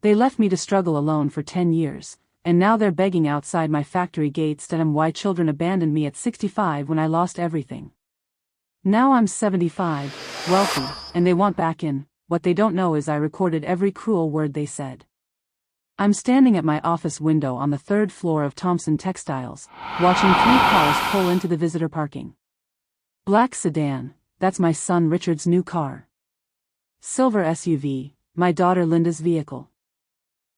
They left me to struggle alone for 10 years, and now they're begging outside my factory gates to why children abandoned me at 65 when I lost everything. Now I'm 75, wealthy, and they want back in. What they don't know is I recorded every cruel word they said. I'm standing at my office window on the 3rd floor of Thompson Textiles, watching 3 cars pull into the visitor parking. Black sedan, that's my son Richard's new car. Silver SUV, my daughter Linda's vehicle.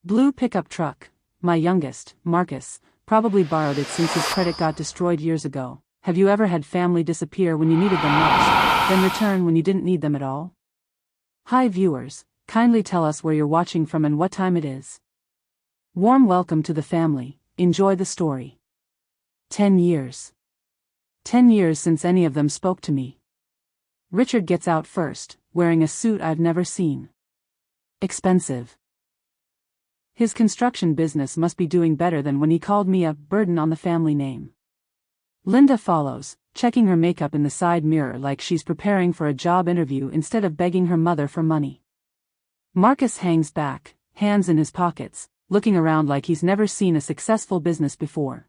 Blue pickup truck, my youngest, Marcus, probably borrowed it since his credit got destroyed years ago. Have you ever had family disappear when you needed them most, then return when you didn't need them at all? Hi viewers, kindly tell us where you're watching from and what time it is. Warm welcome to the family, enjoy the story. 10 years. 10 years since any of them spoke to me. Richard gets out first, wearing a suit I've never seen. Expensive. His construction business must be doing better than when he called me a burden on the family name. Linda follows, checking her makeup in the side mirror like she's preparing for a job interview instead of begging her mother for money. Marcus hangs back, hands in his pockets, looking around like he's never seen a successful business before.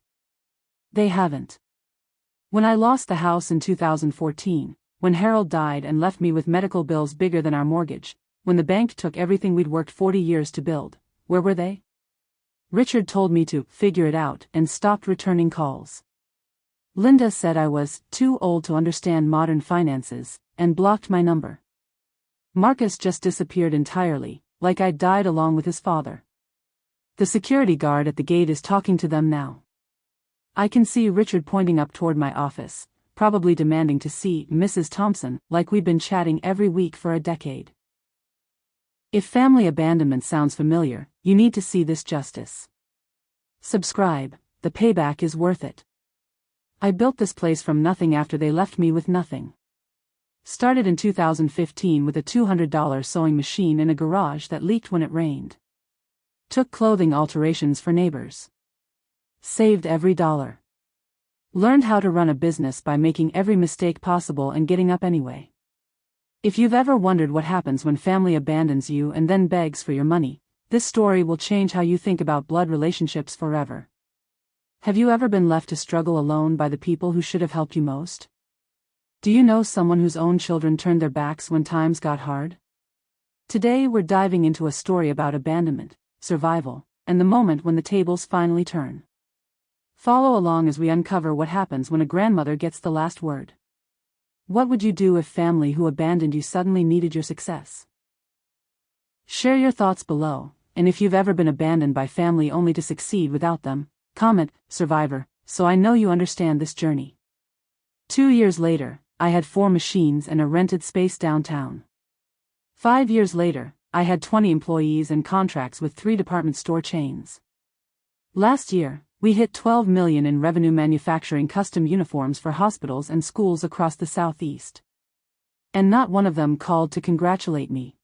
They haven't. When I lost the house in 2014, when Harold died and left me with medical bills bigger than our mortgage, when the bank took everything we'd worked 40 years to build, where were they? Richard told me to figure it out and stopped returning calls. Linda said I was too old to understand modern finances, and blocked my number. Marcus just disappeared entirely, like I'd died along with his father. The security guard at the gate is talking to them now. I can see Richard pointing up toward my office, probably demanding to see Mrs. Thompson, like we'd been chatting every week for a decade. If family abandonment sounds familiar, you need to see this justice. Subscribe, the payback is worth it. I built this place from nothing after they left me with nothing. Started in 2015 with a $200 sewing machine in a garage that leaked when it rained. Took clothing alterations for neighbors. Saved every dollar. Learned how to run a business by making every mistake possible and getting up anyway. If you've ever wondered what happens when family abandons you and then begs for your money, this story will change how you think about blood relationships forever. Have you ever been left to struggle alone by the people who should have helped you most? Do you know someone whose own children turned their backs when times got hard? Today we're diving into a story about abandonment, survival, and the moment when the tables finally turn. Follow along as we uncover what happens when a grandmother gets the last word. What would you do if family who abandoned you suddenly needed your success? Share your thoughts below, and if you've ever been abandoned by family only to succeed without them, comment, survivor, so I know you understand this journey. 2 years later, I had 4 machines and a rented space downtown. 5 years later, I had 20 employees and contracts with 3 department store chains. Last year, we hit $12 million in revenue manufacturing custom uniforms for hospitals and schools across the Southeast. And not one of them called to congratulate me.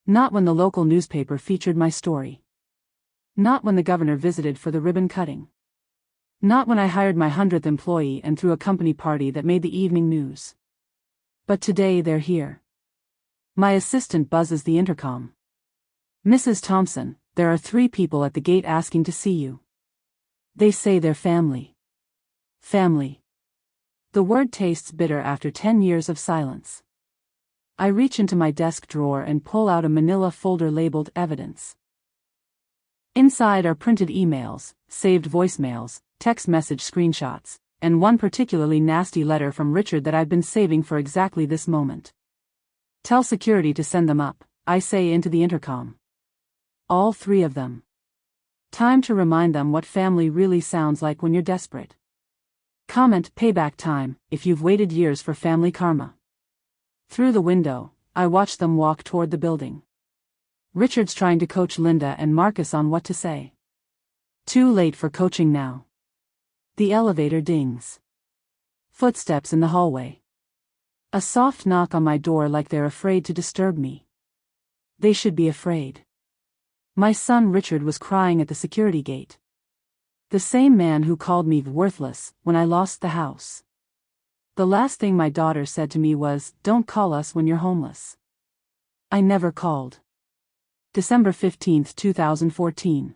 Not when the local newspaper featured my story. Not when the governor visited for the ribbon cutting. Not when I hired my 100th employee and threw a company party that made the evening news. But today they're here. My assistant buzzes the intercom. Mrs. Thompson, there are 3 people at the gate asking to see you. They say they're family. Family. The word tastes bitter after 10 years of silence. I reach into my desk drawer and pull out a manila folder labeled Evidence. Inside are printed emails, saved voicemails, text message screenshots, and one particularly nasty letter from Richard that I've been saving for exactly this moment. Tell security to send them up, I say into the intercom. All 3 of them. Time to remind them what family really sounds like when you're desperate. Comment payback time if you've waited years for family karma. Through the window, I watch them walk toward the building. Richard's trying to coach Linda and Marcus on what to say. Too late for coaching now. The elevator dings. Footsteps in the hallway. A soft knock on my door like they're afraid to disturb me. They should be afraid. My son Richard was crying at the security gate. The same man who called me worthless when I lost the house. The last thing my daughter said to me was, "Don't call us when you're homeless." I never called. December 15, 2014.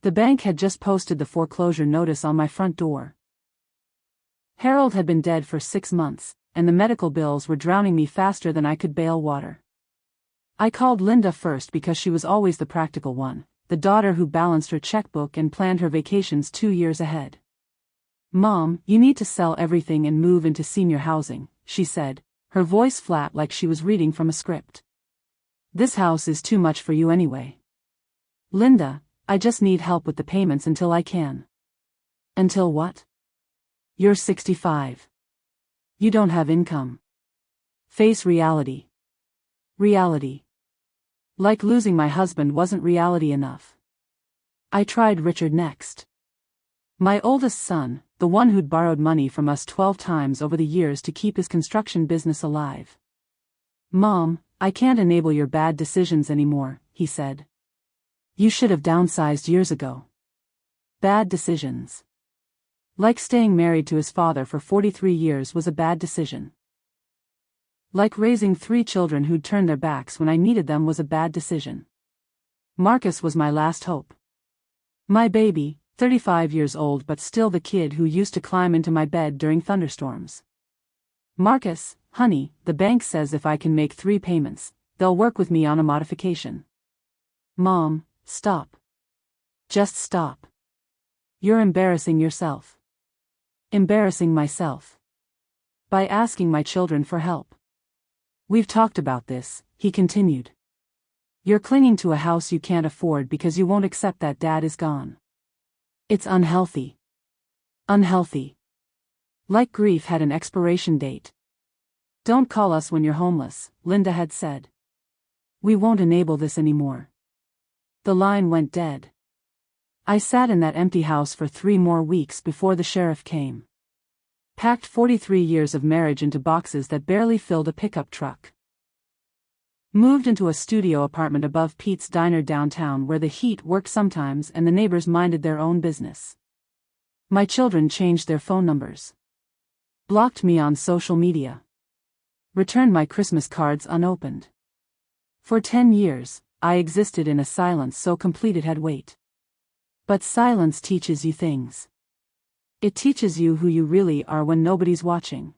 The bank had just posted the foreclosure notice on my front door. Harold had been dead for 6 months, and the medical bills were drowning me faster than I could bail water. I called Linda first because she was always the practical one, the daughter who balanced her checkbook and planned her vacations 2 years ahead. "Mom, you need to sell everything and move into senior housing," she said, her voice flat like she was reading from a script. "This house is too much for you anyway." "Linda, I just need help with the payments until I can." "Until what?" "You're 65. You don't have income. Face reality." "Reality?" Like losing my husband wasn't reality enough. I tried Richard next. My oldest son, the one who'd borrowed money from us 12 times over the years to keep his construction business alive. "Mom, I can't enable your bad decisions anymore," he said. "You should have downsized years ago." Bad decisions. Like staying married to his father for 43 years was a bad decision. Like raising 3 children who'd turned their backs when I needed them was a bad decision. Marcus was my last hope. My baby, 35 years old but still the kid who used to climb into my bed during thunderstorms. "Marcus, honey, the bank says if I can make 3 payments, they'll work with me on a modification." "Mom, stop. Just stop. You're embarrassing yourself." "Embarrassing myself. By asking my children for help." "We've talked about this," he continued. "You're clinging to a house you can't afford because you won't accept that Dad is gone. It's unhealthy. Unhealthy. Like grief had an expiration date." "Don't call us when you're homeless," Linda had said. "We won't enable this anymore." The line went dead. I sat in that empty house for 3 more weeks before the sheriff came. Packed 43 years of marriage into boxes that barely filled a pickup truck. Moved into a studio apartment above Pete's Diner downtown where the heat worked sometimes and the neighbors minded their own business. My children changed their phone numbers. Blocked me on social media. Returned my Christmas cards unopened. For 10 years, I existed in a silence so complete it had weight. But silence teaches you things. It teaches you who you really are when nobody's watching.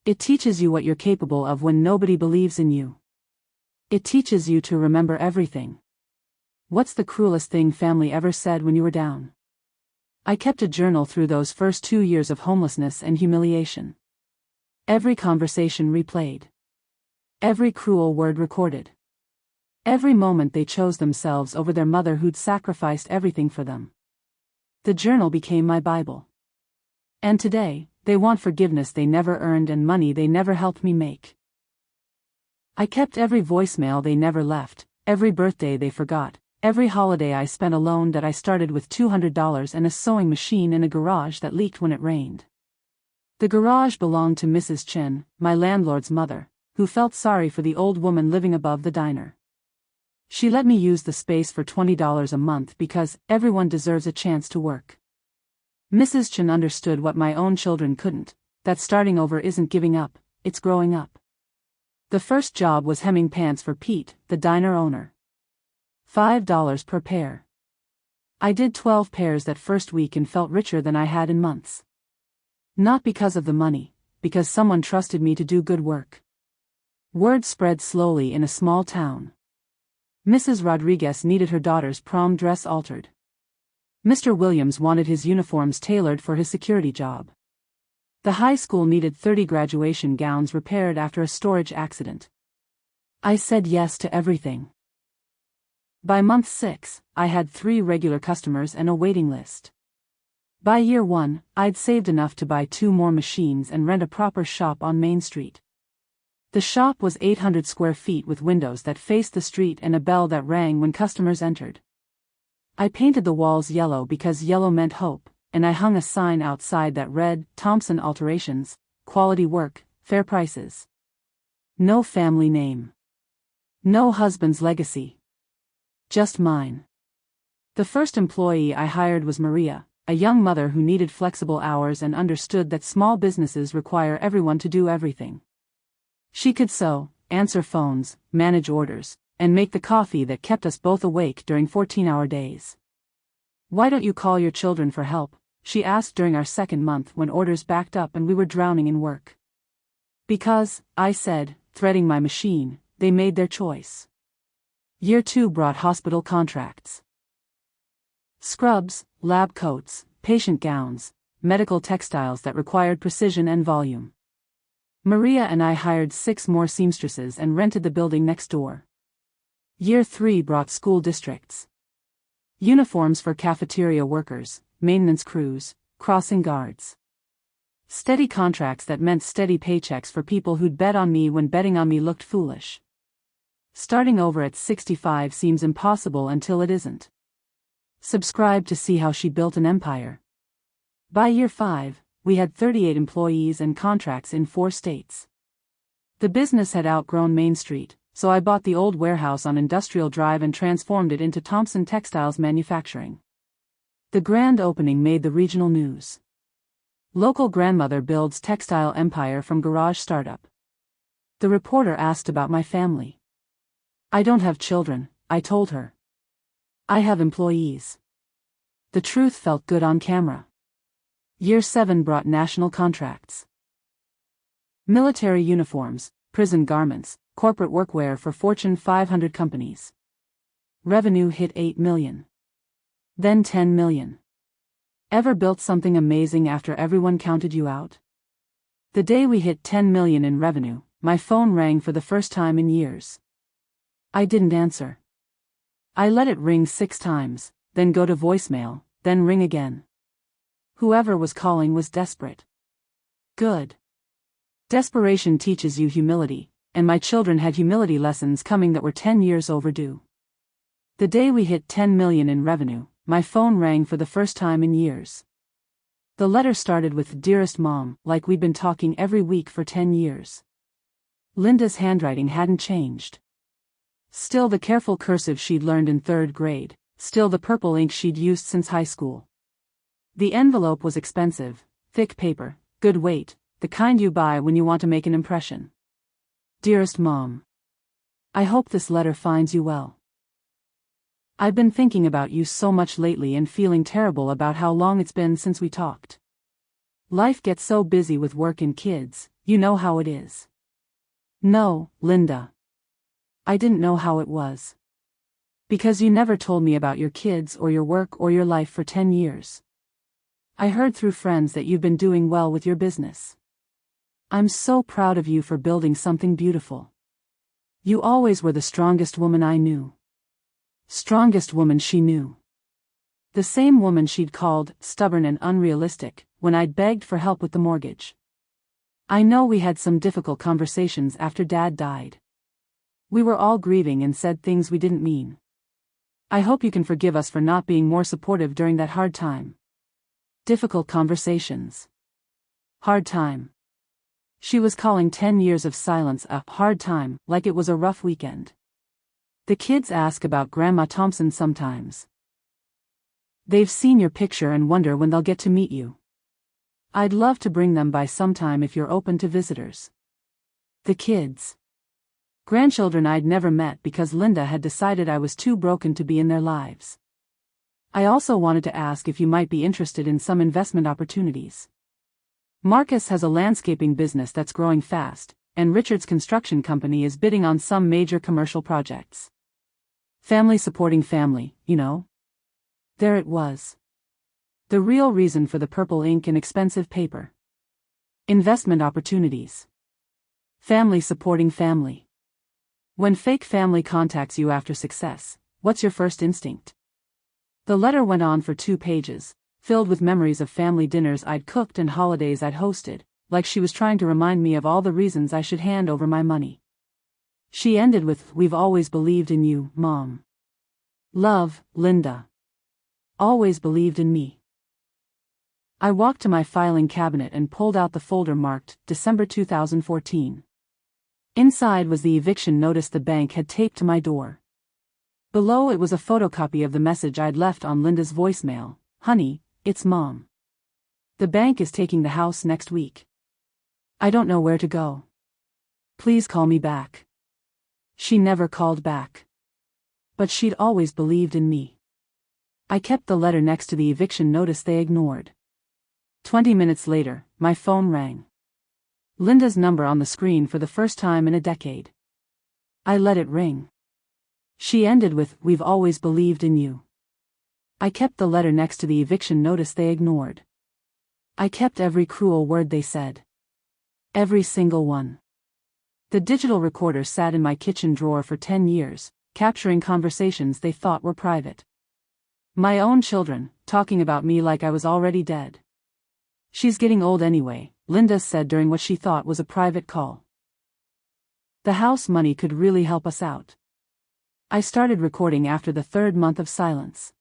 It teaches you what you're capable of when nobody believes in you. It teaches you to remember everything. What's the cruelest thing family ever said when you were down? I kept a journal through those first 2 years of homelessness and humiliation. Every conversation replayed. Every cruel word recorded. Every moment they chose themselves over their mother who'd sacrificed everything for them. The journal became my Bible. And today, they want forgiveness they never earned and money they never helped me make. I kept every voicemail they never left, every birthday they forgot, every holiday I spent alone that I started with $200 and a sewing machine in a garage that leaked when it rained. The garage belonged to Mrs. Chen, my landlord's mother, who felt sorry for the old woman living above the diner. She let me use the space for $20 a month because everyone deserves a chance to work. Mrs. Chen understood what my own children couldn't, that starting over isn't giving up, it's growing up. The first job was hemming pants for Pete, the diner owner. $5 per pair. I did 12 pairs that first week and felt richer than I had in months. Not because of the money, because someone trusted me to do good work. Word spread slowly in a small town. Mrs. Rodriguez needed her daughter's prom dress altered. Mr. Williams wanted his uniforms tailored for his security job. The high school needed 30 graduation gowns repaired after a storage accident. I said yes to everything. By month 6, I had 3 regular customers and a waiting list. By year 1, I'd saved enough to buy 2 more machines and rent a proper shop on Main Street. The shop was 800 square feet with windows that faced the street and a bell that rang when customers entered. I painted the walls yellow because yellow meant hope, and I hung a sign outside that read, "Thompson Alterations, quality work, fair prices." No family name. No husband's legacy. Just mine. The first employee I hired was Maria, a young mother who needed flexible hours and understood that small businesses require everyone to do everything. She could sew, answer phones, manage orders, and make the coffee that kept us both awake during 14-hour days. "Why don't you call your children for help?" she asked during our second month when orders backed up and we were drowning in work. "Because," I said, threading my machine, "they made their choice." Year 2 brought hospital contracts. Scrubs, lab coats, patient gowns, medical textiles that required precision and volume. Maria and I hired 6 more seamstresses and rented the building next door. Year 3 brought school districts. Uniforms for cafeteria workers, maintenance crews, crossing guards. Steady contracts that meant steady paychecks for people who'd bet on me when betting on me looked foolish. Starting over at 65 seems impossible until it isn't. Subscribe to see how she built an empire. By year 5, we had 38 employees and contracts in 4 states. The business had outgrown Main Street, so I bought the old warehouse on Industrial Drive and transformed it into Thompson Textiles Manufacturing. The grand opening made the regional news. Local grandmother builds textile empire from garage startup. The reporter asked about my family. "I don't have children," I told her. "I have employees." The truth felt good on camera. Year 7 brought national contracts. Military uniforms, prison garments, corporate workwear for Fortune 500 companies. Revenue hit 8 million. Then 10 million. Ever built something amazing after everyone counted you out? The day we hit 10 million in revenue, my phone rang for the first time in years. I didn't answer. I let it ring 6 times, then go to voicemail, then ring again. Whoever was calling was desperate. Good. Desperation teaches you humility, and my children had humility lessons coming that were 10 years overdue. The day we hit 10 million in revenue, my phone rang for the first time in years. The letter started with "Dearest Mom," like we'd been talking every week for 10 years. Linda's handwriting hadn't changed. Still the careful cursive she'd learned in 3rd grade, still the purple ink she'd used since high school. The envelope was expensive, thick paper, good weight, the kind you buy when you want to make an impression. "Dearest Mom, I hope this letter finds you well. I've been thinking about you so much lately and feeling terrible about how long it's been since we talked. Life gets so busy with work and kids, you know how it is." "No, Linda. I didn't know how it was. Because you never told me about your kids or your work or your life for 10 years. I heard through friends that you've been doing well with your business. I'm so proud of you for building something beautiful. You always were the strongest woman I knew." Strongest woman she knew. The same woman she'd called stubborn and unrealistic when I'd begged for help with the mortgage. I know we had some difficult conversations after Dad died. We were all grieving and said things we didn't mean. I hope you can forgive us for not being more supportive during that hard time. Difficult conversations. Hard time. She was calling 10 years of silence a hard time, like it was a rough weekend. The kids ask about Grandma Thompson sometimes. They've seen your picture and wonder when they'll get to meet you. I'd love to bring them by sometime if you're open to visitors. The kids. Grandchildren I'd never met because Linda had decided I was too broken to be in their lives. I also wanted to ask if you might be interested in some investment opportunities. Marcus has a landscaping business that's growing fast, and Richard's construction company is bidding on some major commercial projects. Family supporting family, you know? There it was. The real reason for the purple ink and expensive paper. Investment opportunities. Family supporting family. When fake family contacts you after success, what's your first instinct? The letter went on for 2 pages, filled with memories of family dinners I'd cooked and holidays I'd hosted, like she was trying to remind me of all the reasons I should hand over my money. She ended with, "We've always believed in you, Mom. Love, Linda. Always believed in me." I walked to my filing cabinet and pulled out the folder marked December 2014. Inside was the eviction notice the bank had taped to my door. Below it was a photocopy of the message I'd left on Linda's voicemail. "Honey, it's Mom. The bank is taking the house next week. I don't know where to go. Please call me back. She never called back. But she'd always believed in me. I kept the letter next to the eviction notice they ignored. 20 minutes later, my phone rang. Linda's number on the screen for the first time in a decade. I let it ring. She ended with, "We've always believed in you." I kept the letter next to the eviction notice they ignored. I kept every cruel word they said. Every single one. The digital recorder sat in my kitchen drawer for 10 years, capturing conversations they thought were private. My own children, talking about me like I was already dead. "She's getting old anyway," Linda said during what she thought was a private call. The house money could really help us out. I started recording after the 3rd month of silence.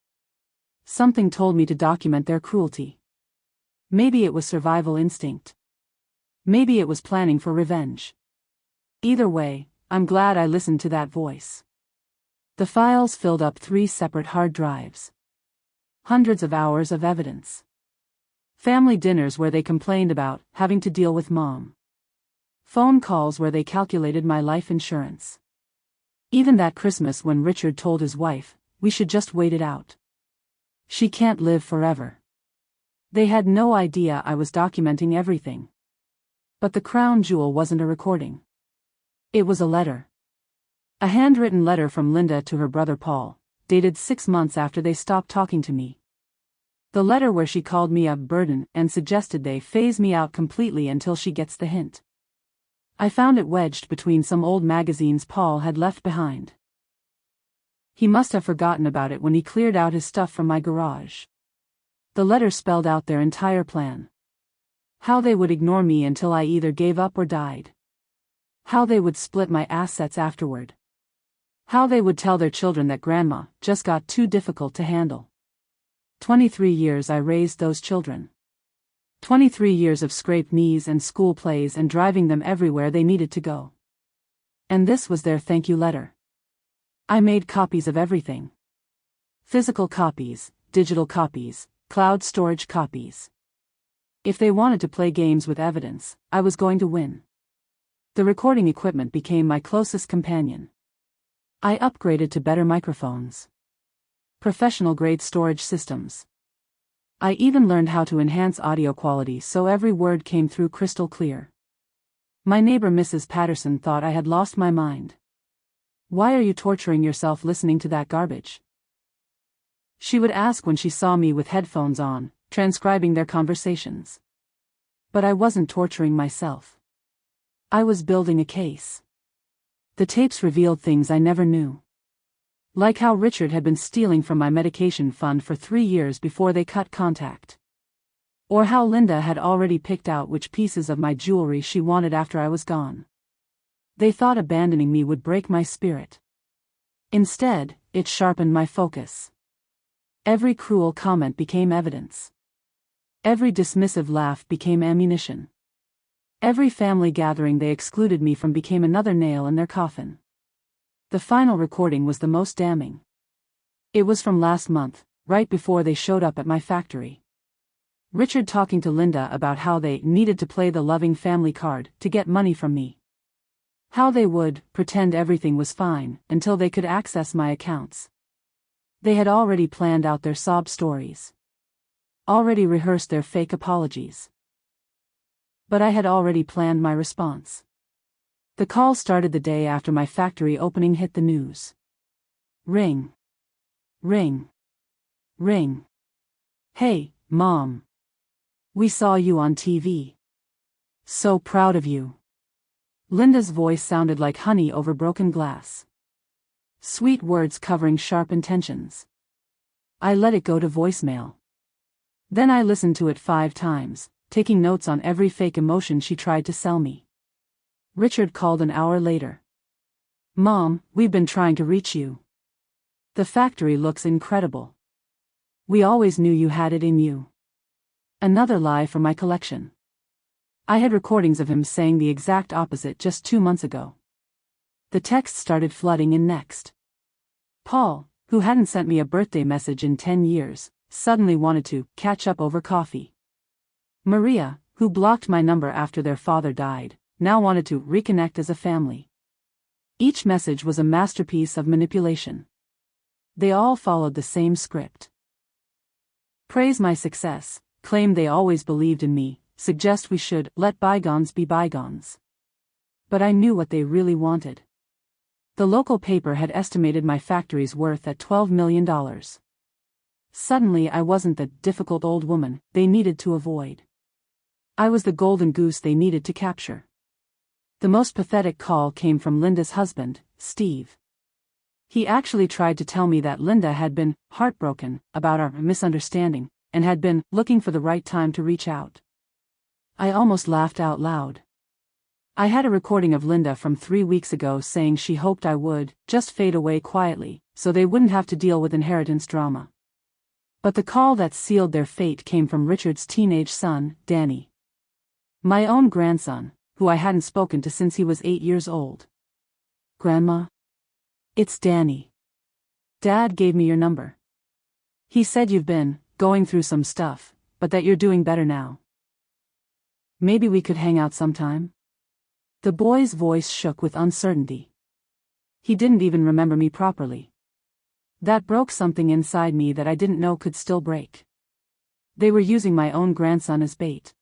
Something told me to document their cruelty. Maybe it was survival instinct. Maybe it was planning for revenge. Either way, I'm glad I listened to that voice. The files filled up 3 separate hard drives. Hundreds of hours of evidence. Family dinners where they complained about having to deal with Mom. Phone calls where they calculated my life insurance. Even that Christmas when Richard told his wife, "We should just wait it out. She can't live forever." They had no idea I was documenting everything. But the crown jewel wasn't a recording. It was a letter. A handwritten letter from Linda to her brother Paul, dated 6 months after they stopped talking to me. The letter where she called me a burden and suggested they phase me out completely until she gets the hint. I found it wedged between some old magazines Paul had left behind. He must have forgotten about it when he cleared out his stuff from my garage. The letter spelled out their entire plan. How they would ignore me until I either gave up or died. How they would split my assets afterward. How they would tell their children that Grandma just got too difficult to handle. 23 years I raised those children. 23 years of scraped knees and school plays and driving them everywhere they needed to go. And this was their thank you letter. I made copies of everything. Physical copies, digital copies, cloud storage copies. If they wanted to play games with evidence, I was going to win. The recording equipment became my closest companion. I upgraded to better microphones. Professional-grade storage systems. I even learned how to enhance audio quality so every word came through crystal clear. My neighbor Mrs. Patterson thought I had lost my mind. "Why are you torturing yourself listening to that garbage?" She would ask when she saw me with headphones on, transcribing their conversations. But I wasn't torturing myself. I was building a case. The tapes revealed things I never knew. Like how Richard had been stealing from my medication fund for 3 years before they cut contact. Or how Linda had already picked out which pieces of my jewelry she wanted after I was gone. They thought abandoning me would break my spirit. Instead, it sharpened my focus. Every cruel comment became evidence. Every dismissive laugh became ammunition. Every family gathering they excluded me from became another nail in their coffin. The final recording was the most damning. It was from last month, right before they showed up at my factory. Richard talking to Linda about how they needed to play the loving family card to get money from me. How they would pretend everything was fine until they could access my accounts. They had already planned out their sob stories. Already rehearsed their fake apologies. But I had already planned my response. The call started the day after my factory opening hit the news. Ring. Ring. Ring. "Hey, Mom. We saw you on TV. So proud of you." Linda's voice sounded like honey over broken glass. Sweet words covering sharp intentions. I let it go to voicemail. Then I listened to it 5 times, taking notes on every fake emotion she tried to sell me. Richard called an hour later. "Mom, we've been trying to reach you. The factory looks incredible. We always knew you had it in you." Another lie from my collection. I had recordings of him saying the exact opposite just 2 months ago. The texts started flooding in next. Paul, who hadn't sent me a birthday message in 10 years, suddenly wanted to catch up over coffee. Maria, who blocked my number after their father died, now wanted to reconnect as a family. Each message was a masterpiece of manipulation. They all followed the same script. Praise my success, claim they always believed in me, suggest we should let bygones be bygones. But I knew what they really wanted. The local paper had estimated my factory's worth at $12 million. Suddenly I wasn't the difficult old woman they needed to avoid. I was the golden goose they needed to capture. The most pathetic call came from Linda's husband, Steve. He actually tried to tell me that Linda had been heartbroken about our misunderstanding and had been looking for the right time to reach out. I almost laughed out loud. I had a recording of Linda from 3 weeks ago saying she hoped I would just fade away quietly so they wouldn't have to deal with inheritance drama. But the call that sealed their fate came from Richard's teenage son, Danny. My own grandson, who I hadn't spoken to since he was 8 years old. "Grandma? It's Danny. Dad gave me your number. He said you've been going through some stuff, but that you're doing better now. Maybe we could hang out sometime?" The boy's voice shook with uncertainty. He didn't even remember me properly. That broke something inside me that I didn't know could still break. They were using my own grandson as bait.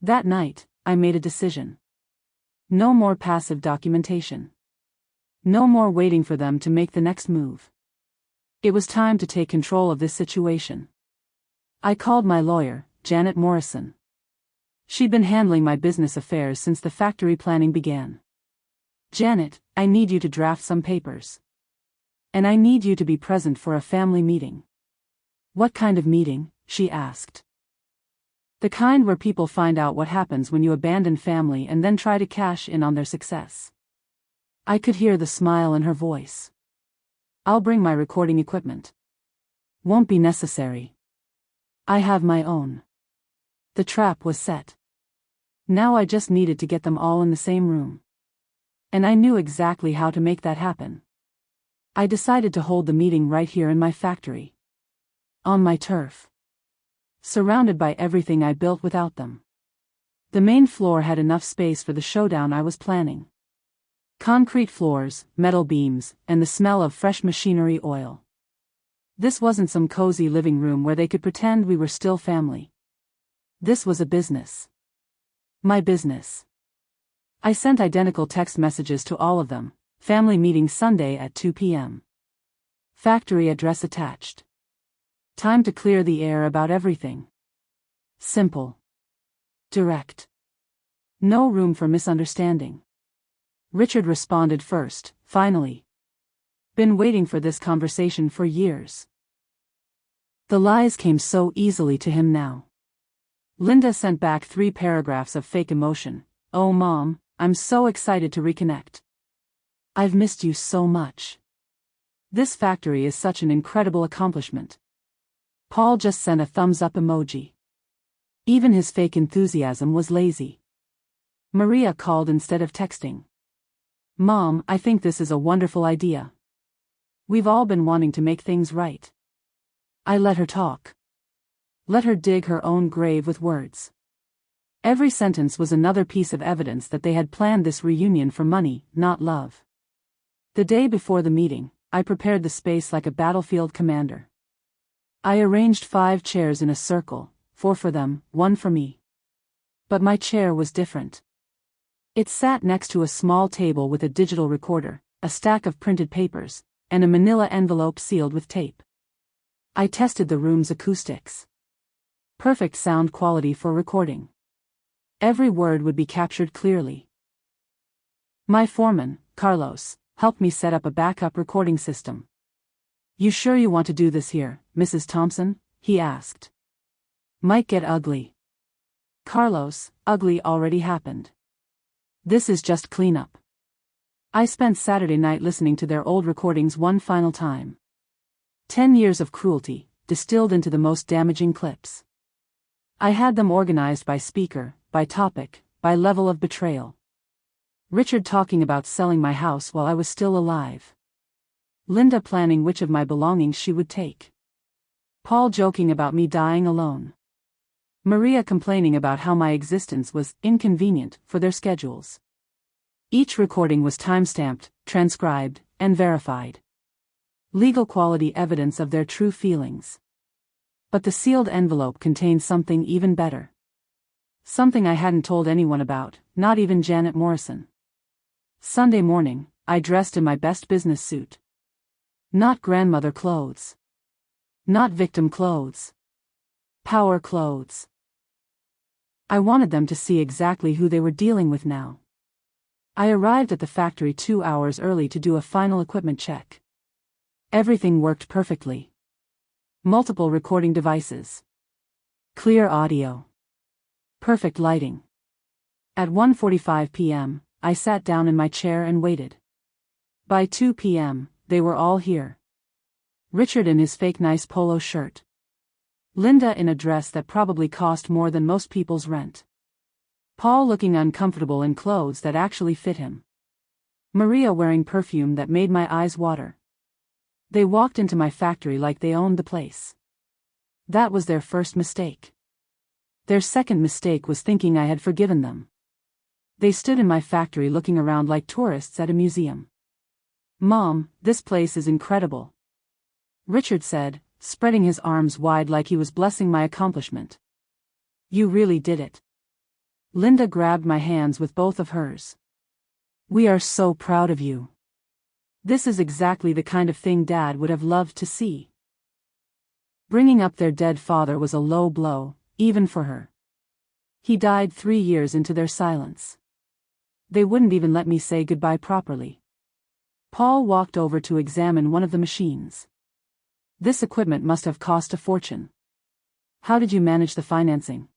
That night, I made a decision. No more passive documentation. No more waiting for them to make the next move. It was time to take control of this situation. I called my lawyer, Janet Morrison. She'd been handling my business affairs since the factory planning began. "Janet, I need you to draft some papers. And I need you to be present for a family meeting." "What kind of meeting?" she asked. "The kind where people find out what happens when you abandon family and then try to cash in on their success." I could hear the smile in her voice. "I'll bring my recording equipment." "Won't be necessary. I have my own." The trap was set. Now I just needed to get them all in the same room. And I knew exactly how to make that happen. I decided to hold the meeting right here in my factory. On my turf. Surrounded by everything I built without them. The main floor had enough space for the showdown I was planning. Concrete floors, metal beams, and the smell of fresh machinery oil. This wasn't some cozy living room where they could pretend we were still family. This was a business. My business. I sent identical text messages to all of them. Family meeting Sunday at 2 p.m. Factory address attached. Time to clear the air about everything. Simple. Direct. No room for misunderstanding. Richard responded first, finally. Been waiting for this conversation for years. The lies came so easily to him now. Linda sent back 3 paragraphs of fake emotion. "Oh Mom, I'm so excited to reconnect. I've missed you so much. This factory is such an incredible accomplishment." Paul just sent a thumbs up emoji. Even his fake enthusiasm was lazy. Maria called instead of texting. "Mom, I think this is a wonderful idea. We've all been wanting to make things right." I let her talk. Let her dig her own grave with words. Every sentence was another piece of evidence that they had planned this reunion for money, not love. The day before the meeting, I prepared the space like a battlefield commander. I arranged 5 chairs in a circle, 4 for them, 1 for me. But my chair was different. It sat next to a small table with a digital recorder, a stack of printed papers, and a manila envelope sealed with tape. I tested the room's acoustics. Perfect sound quality for recording. Every word would be captured clearly. My foreman, Carlos, helped me set up a backup recording system. "You sure you want to do this here, Mrs. Thompson?" he asked. "Might get ugly." "Carlos, ugly already happened. This is just cleanup." I spent Saturday night listening to their old recordings one final time. 10 years of cruelty, distilled into the most damaging clips. I had them organized by speaker, by topic, by level of betrayal. Richard talking about selling my house while I was still alive. Linda planning which of my belongings she would take. Paul joking about me dying alone. Maria complaining about how my existence was inconvenient for their schedules. Each recording was time-stamped, transcribed, and verified. Legal quality evidence of their true feelings. But the sealed envelope contained something even better. Something I hadn't told anyone about, not even Janet Morrison. Sunday morning, I dressed in my best business suit. Not grandmother clothes. Not victim clothes. Power clothes. I wanted them to see exactly who they were dealing with now. I arrived at the factory 2 hours early to do a final equipment check. Everything worked perfectly. Multiple recording devices. Clear audio. Perfect lighting. At 1:45 p.m., I sat down in my chair and waited. By 2 p.m., they were all here. Richard in his fake nice polo shirt. Linda in a dress that probably cost more than most people's rent. Paul looking uncomfortable in clothes that actually fit him. Maria wearing perfume that made my eyes water. They walked into my factory like they owned the place. That was their first mistake. Their second mistake was thinking I had forgiven them. They stood in my factory looking around like tourists at a museum. "Mom, this place is incredible," Richard said, spreading his arms wide like he was blessing my accomplishment. "You really did it." Linda grabbed my hands with both of hers. "We are so proud of you. This is exactly the kind of thing Dad would have loved to see." Bringing up their dead father was a low blow, even for her. He died 3 years into their silence. They wouldn't even let me say goodbye properly. Paul walked over to examine one of the machines. "This equipment must have cost a fortune. How did you manage the financing?"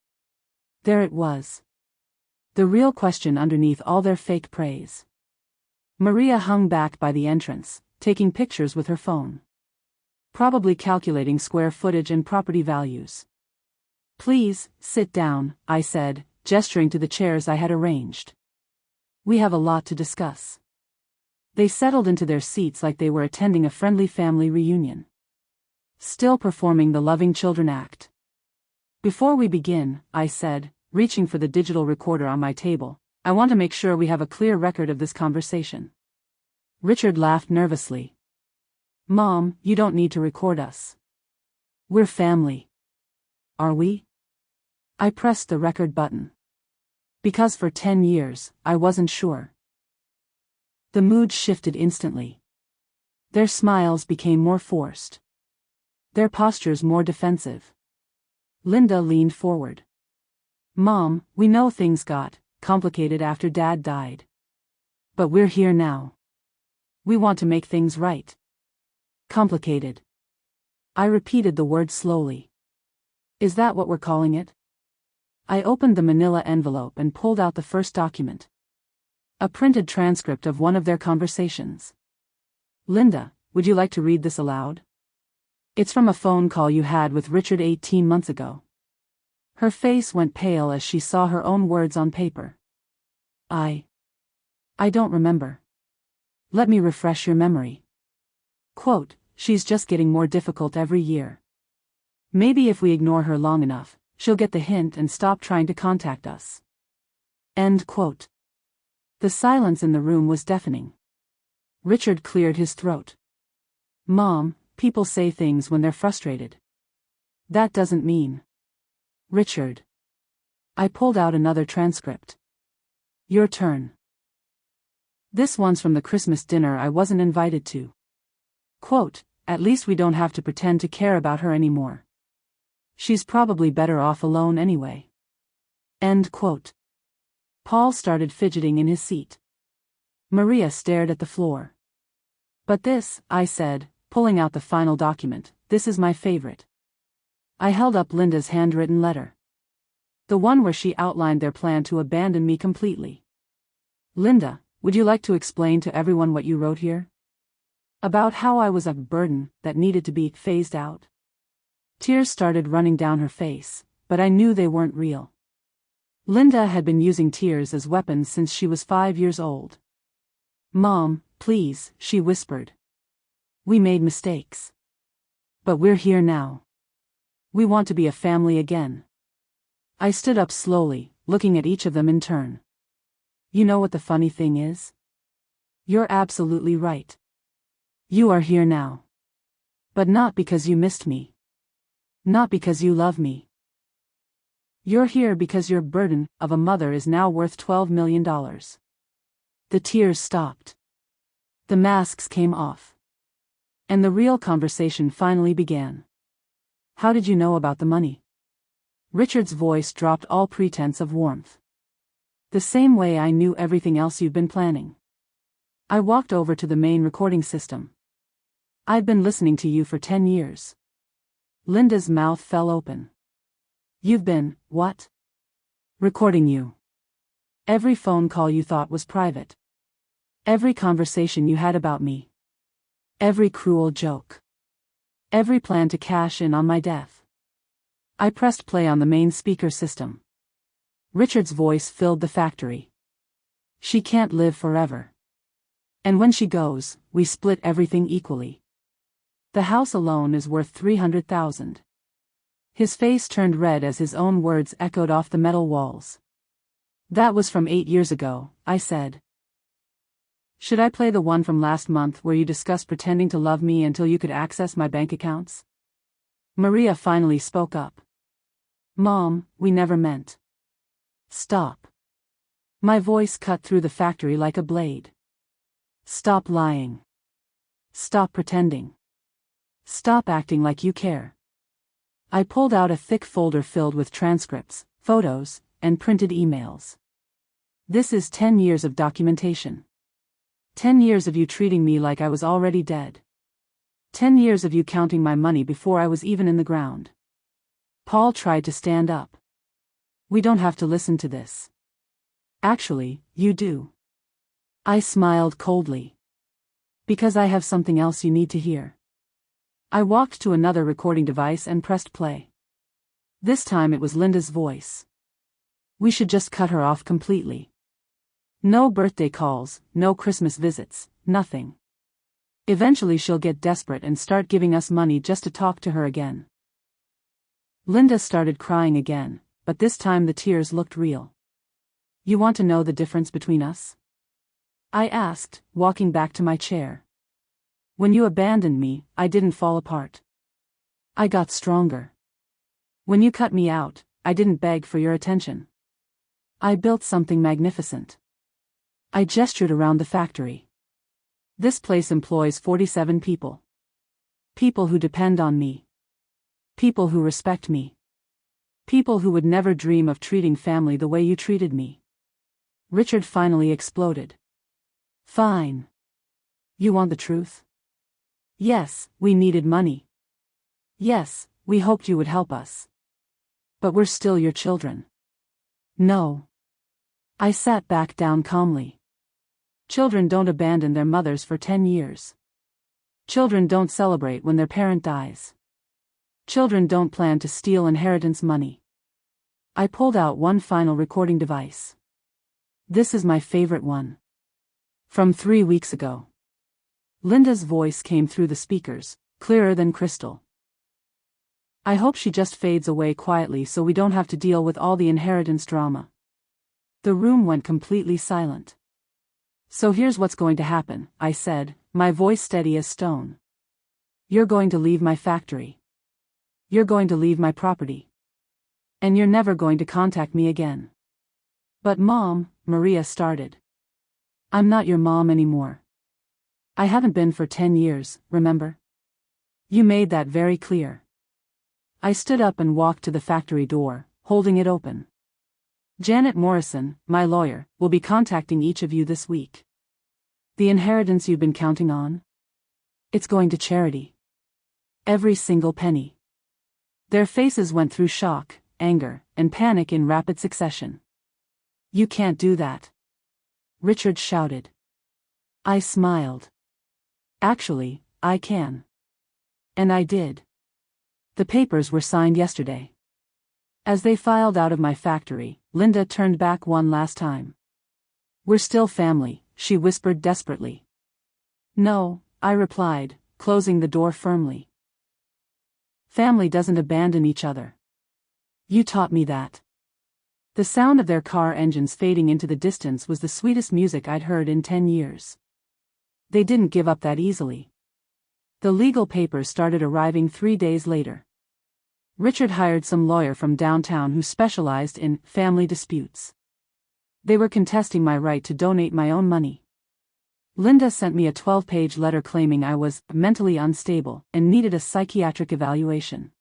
There it was. The real question underneath all their fake praise. Maria hung back by the entrance, taking pictures with her phone. Probably calculating square footage and property values. "Please, sit down," I said, gesturing to the chairs I had arranged. "We have a lot to discuss." They settled into their seats like they were attending a friendly family reunion. Still performing the loving children act. "Before we begin," I said, reaching for the digital recorder on my table, "I want to make sure we have a clear record of this conversation." Richard laughed nervously. "Mom, you don't need to record us. We're family." "Are we?" I pressed the record button. Because for 10 years, I wasn't sure. The mood shifted instantly. Their smiles became more forced. Their postures more defensive. Linda leaned forward. "Mom, we know things got complicated after Dad died. But we're here now. We want to make things right." Complicated. I repeated the word slowly. "Is that what we're calling it?" I opened the manila envelope and pulled out the first document. A printed transcript of one of their conversations. "Linda, would you like to read this aloud? It's from a phone call you had with Richard 18 months ago." Her face went pale as she saw her own words on paper. I don't remember. Let me refresh your memory. Quote, "She's just getting more difficult every year. Maybe if we ignore her long enough, she'll get the hint and stop trying to contact us." End quote. The silence in the room was deafening. Richard cleared his throat. "Mom, people say things when they're frustrated. That doesn't mean." "Richard." I pulled out another transcript. "Your turn. This one's from the Christmas dinner I wasn't invited to." Quote, "At least we don't have to pretend to care about her anymore. She's probably better off alone anyway." End quote. Paul started fidgeting in his seat. Maria stared at the floor. "But this," I said, pulling out the final document, "this is my favorite." I held up Linda's handwritten letter. The one where she outlined their plan to abandon me completely. "Linda, would you like to explain to everyone what you wrote here? About how I was a burden that needed to be phased out?" Tears started running down her face, but I knew they weren't real. Linda had been using tears as weapons since she was 5 years old. "Mom, please," she whispered. "We made mistakes. But we're here now. We want to be a family again." I stood up slowly, looking at each of them in turn. "You know what the funny thing is? You're absolutely right. You are here now. But not because you missed me. Not because you love me. You're here because your burden of a mother is now worth $12 million. The tears stopped. The masks came off. And the real conversation finally began. How did you know about the money? Richard's voice dropped all pretense of warmth. The same way I knew everything else you've been planning. I walked over to the main recording system. I've been listening to you for 10 years. Linda's mouth fell open. You've been, what? Recording you. Every phone call you thought was private. Every conversation you had about me. Every cruel joke. Every plan to cash in on my death. I pressed play on the main speaker system. Richard's voice filled the factory. She can't live forever. And when she goes, we split everything equally. The house alone is worth $300,000. His face turned red as his own words echoed off the metal walls. That was from 8 years ago, I said. Should I play the one from last month where you discussed pretending to love me until you could access my bank accounts? Maria finally spoke up. Mom, we never meant. Stop. My voice cut through the factory like a blade. Stop lying. Stop pretending. Stop acting like you care. I pulled out a thick folder filled with transcripts, photos, and printed emails. This is 10 years of documentation. 10 years of you treating me like I was already dead. 10 years of you counting my money before I was even in the ground. Paul tried to stand up. We don't have to listen to this. Actually, you do. I smiled coldly. Because I have something else you need to hear. I walked to another recording device and pressed play. This time it was Linda's voice. We should just cut her off completely. No birthday calls, no Christmas visits, nothing. Eventually she'll get desperate and start giving us money just to talk to her again. Linda started crying again, but this time the tears looked real. You want to know the difference between us? I asked, walking back to my chair. When you abandoned me, I didn't fall apart. I got stronger. When you cut me out, I didn't beg for your attention. I built something magnificent. I gestured around the factory. This place employs 47 people. People who depend on me. People who respect me. People who would never dream of treating family the way you treated me. Richard finally exploded. Fine. You want the truth? Yes, we needed money. Yes, we hoped you would help us. But we're still your children. No. I sat back down calmly. Children don't abandon their mothers for 10 years. Children don't celebrate when their parent dies. Children don't plan to steal inheritance money. I pulled out one final recording device. This is my favorite one. From 3 weeks ago. Linda's voice came through the speakers, clearer than crystal. I hope she just fades away quietly so we don't have to deal with all the inheritance drama. The room went completely silent. So here's what's going to happen, I said, my voice steady as stone. You're going to leave my factory. You're going to leave my property. And you're never going to contact me again. But Mom, Maria started. I'm not your mom anymore. I haven't been for 10 years, remember? You made that very clear. I stood up and walked to the factory door, holding it open. Janet Morrison, my lawyer, will be contacting each of you this week. The inheritance you've been counting on? It's going to charity. Every single penny. Their faces went through shock, anger, and panic in rapid succession. You can't do that. Richard shouted. I smiled. Actually, I can. And I did. The papers were signed yesterday. As they filed out of my factory, Linda turned back one last time. We're still family, she whispered desperately. No, I replied, closing the door firmly. Family doesn't abandon each other. You taught me that. The sound of their car engines fading into the distance was the sweetest music I'd heard in 10 years. They didn't give up that easily. The legal papers started arriving 3 days later. Richard hired some lawyer from downtown who specialized in family disputes. They were contesting my right to donate my own money. Linda sent me a 12-page letter claiming I was mentally unstable and needed a psychiatric evaluation.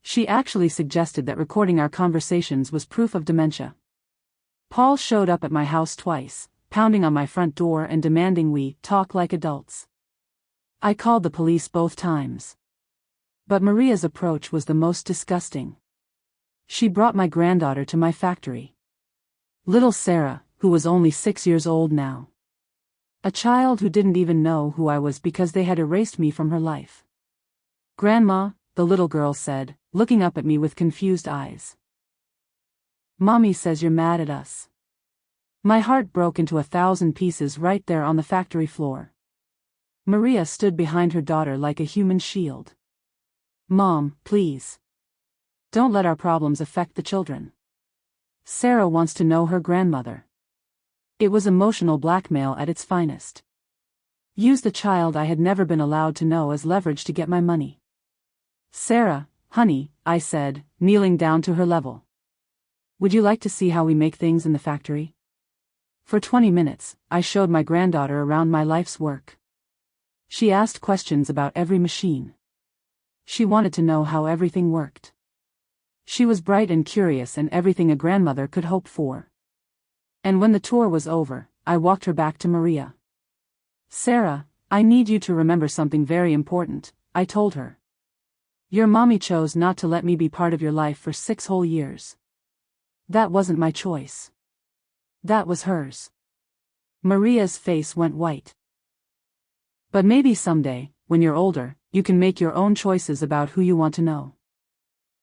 She actually suggested that recording our conversations was proof of dementia. Paul showed up at my house twice, pounding on my front door and demanding we talk like adults. I called the police both times. But Maria's approach was the most disgusting. She brought my granddaughter to my factory. Little Sarah, who was only 6 years old now. A child who didn't even know who I was because they had erased me from her life. "Grandma," the little girl said, looking up at me with confused eyes. "Mommy says you're mad at us." My heart broke into 1,000 pieces right there on the factory floor. Maria stood behind her daughter like a human shield. "Mom, please. Don't let our problems affect the children. Sarah wants to know her grandmother." It was emotional blackmail at its finest. Use the child I had never been allowed to know as leverage to get my money. "Sarah, honey," I said, kneeling down to her level. "Would you like to see how we make things in the factory?" For 20 minutes, I showed my granddaughter around my life's work. She asked questions about every machine. She wanted to know how everything worked. She was bright and curious and everything a grandmother could hope for. And when the tour was over, I walked her back to Maria. "Sarah, I need you to remember something very important," I told her. "Your mommy chose not to let me be part of your life for 6 whole years. That wasn't my choice. That was hers." Maria's face went white. "But maybe someday, when you're older, you can make your own choices about who you want to know."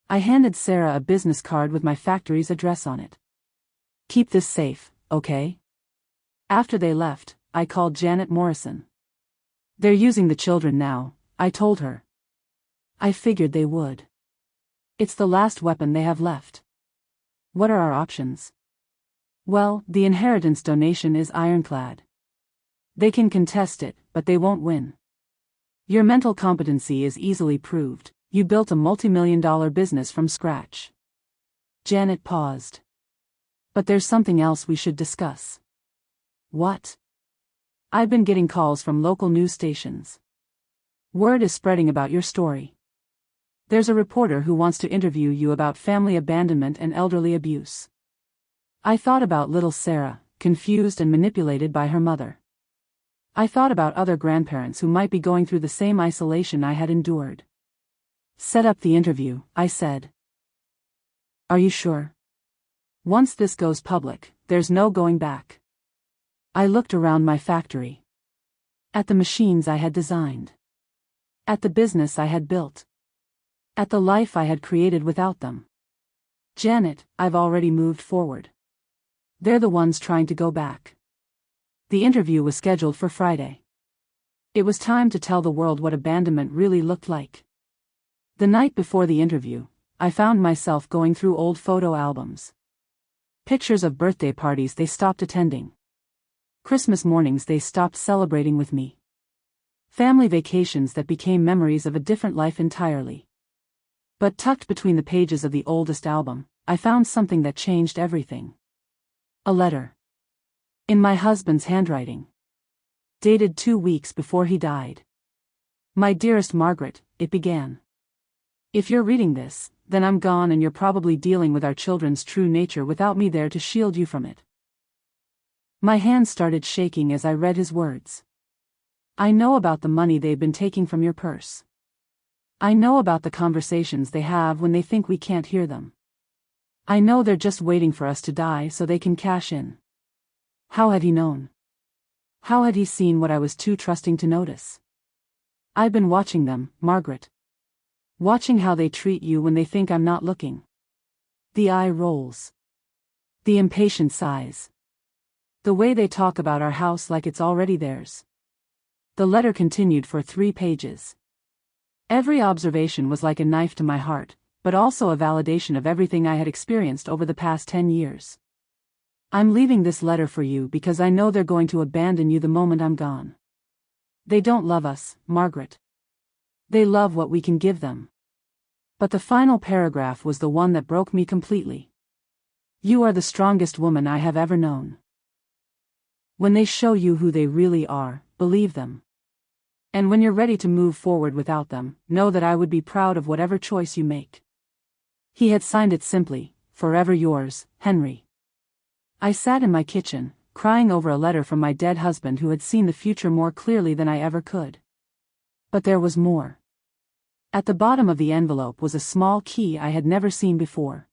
I handed Sarah a business card with my factory's address on it. "Keep this safe, okay?" After they left, I called Janet Morrison. "They're using the children now," I told her. I figured they would. It's the last weapon they have left. What are our options? Well, the inheritance donation is ironclad. They can contest it, but they won't win. Your mental competency is easily proved. You built a multi-million-dollar business from scratch. Janet paused. But there's something else we should discuss. What? I've been getting calls from local news stations. Word is spreading about your story. There's a reporter who wants to interview you about family abandonment and elderly abuse. I thought about little Sarah, confused and manipulated by her mother. I thought about other grandparents who might be going through the same isolation I had endured. "Set up the interview," I said. "Are you sure? Once this goes public, there's no going back." I looked around my factory. At the machines I had designed. At the business I had built. At the life I had created without them. "Janet, I've already moved forward. They're the ones trying to go back." The interview was scheduled for Friday. It was time to tell the world what abandonment really looked like. The night before the interview, I found myself going through old photo albums. Pictures of birthday parties they stopped attending. Christmas mornings they stopped celebrating with me. Family vacations that became memories of a different life entirely. But tucked between the pages of the oldest album, I found something that changed everything. A letter. In my husband's handwriting. Dated 2 weeks before he died. "My dearest Margaret," it began. "If you're reading this, then I'm gone and you're probably dealing with our children's true nature without me there to shield you from it." My hands started shaking as I read his words. "I know about the money they've been taking from your purse. I know about the conversations they have when they think we can't hear them. I know they're just waiting for us to die so they can cash in." How had he known? How had he seen what I was too trusting to notice? "I've been watching them, Margaret. Watching how they treat you when they think I'm not looking. The eye rolls. The impatient sighs. The way they talk about our house like it's already theirs." The letter continued for 3 pages. Every observation was like a knife to my heart, but also a validation of everything I had experienced over the past 10 years. "I'm leaving this letter for you because I know they're going to abandon you the moment I'm gone. They don't love us, Margaret. They love what we can give them. But the final paragraph was the one that broke me completely. You are the strongest woman I have ever known. When they show you who they really are, believe them. And when you're ready to move forward without them, know that I would be proud of whatever choice you make. He had signed it simply, forever yours, Henry. I sat in my kitchen, crying over a letter from my dead husband who had seen the future more clearly than I ever could. But there was more. At the bottom of the envelope was a small key I had never seen before.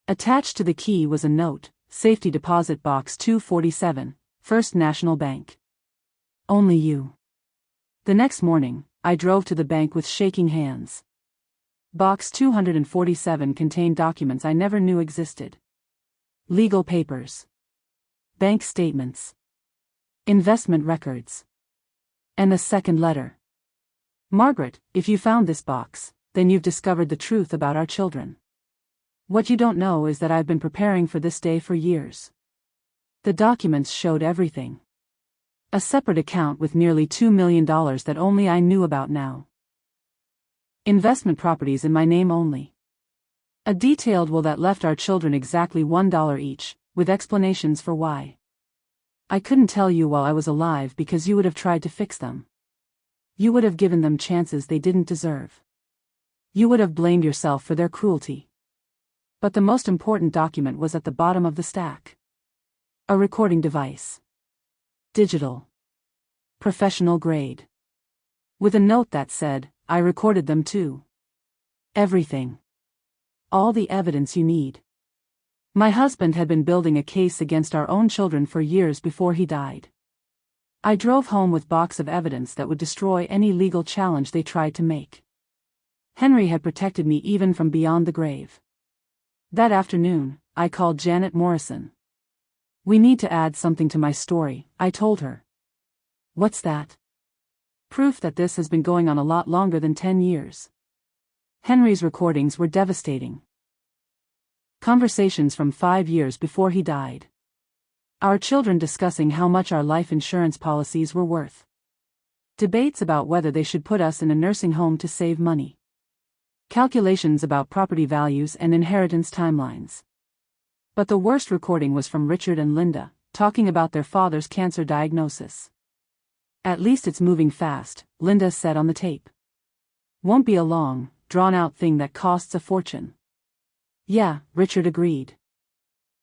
Attached to the key was a note, Safety Deposit Box 247, First National Bank. Only you. The next morning, I drove to the bank with shaking hands. Box 247 contained documents I never knew existed. Legal papers. Bank statements. Investment records. And a second letter. Margaret, if you found this box, then you've discovered the truth about our children. What you don't know is that I've been preparing for this day for years. The documents showed everything. A separate account with nearly $2 million that only I knew about now. Investment properties in my name only. A detailed will that left our children exactly $1 each, with explanations for why. I couldn't tell you while I was alive because you would have tried to fix them. You would have given them chances they didn't deserve. You would have blamed yourself for their cruelty. But the most important document was at the bottom of the stack. A recording device. Digital. Professional grade. With a note that said, I recorded them too. Everything. All the evidence you need. My husband had been building a case against our own children for years before he died. I drove home with box of evidence that would destroy any legal challenge they tried to make. Henry had protected me even from beyond the grave. That afternoon, I called Janet Morrison. We need to add something to my story, I told her. What's that? Proof that this has been going on a lot longer than 10 years. Henry's recordings were devastating. Conversations from 5 years before he died. Our children discussing how much our life insurance policies were worth. Debates about whether they should put us in a nursing home to save money. Calculations about property values and inheritance timelines. But the worst recording was from Richard and Linda, talking about their father's cancer diagnosis. At least it's moving fast, Linda said on the tape. Won't be a long, drawn-out thing that costs a fortune. Yeah, Richard agreed.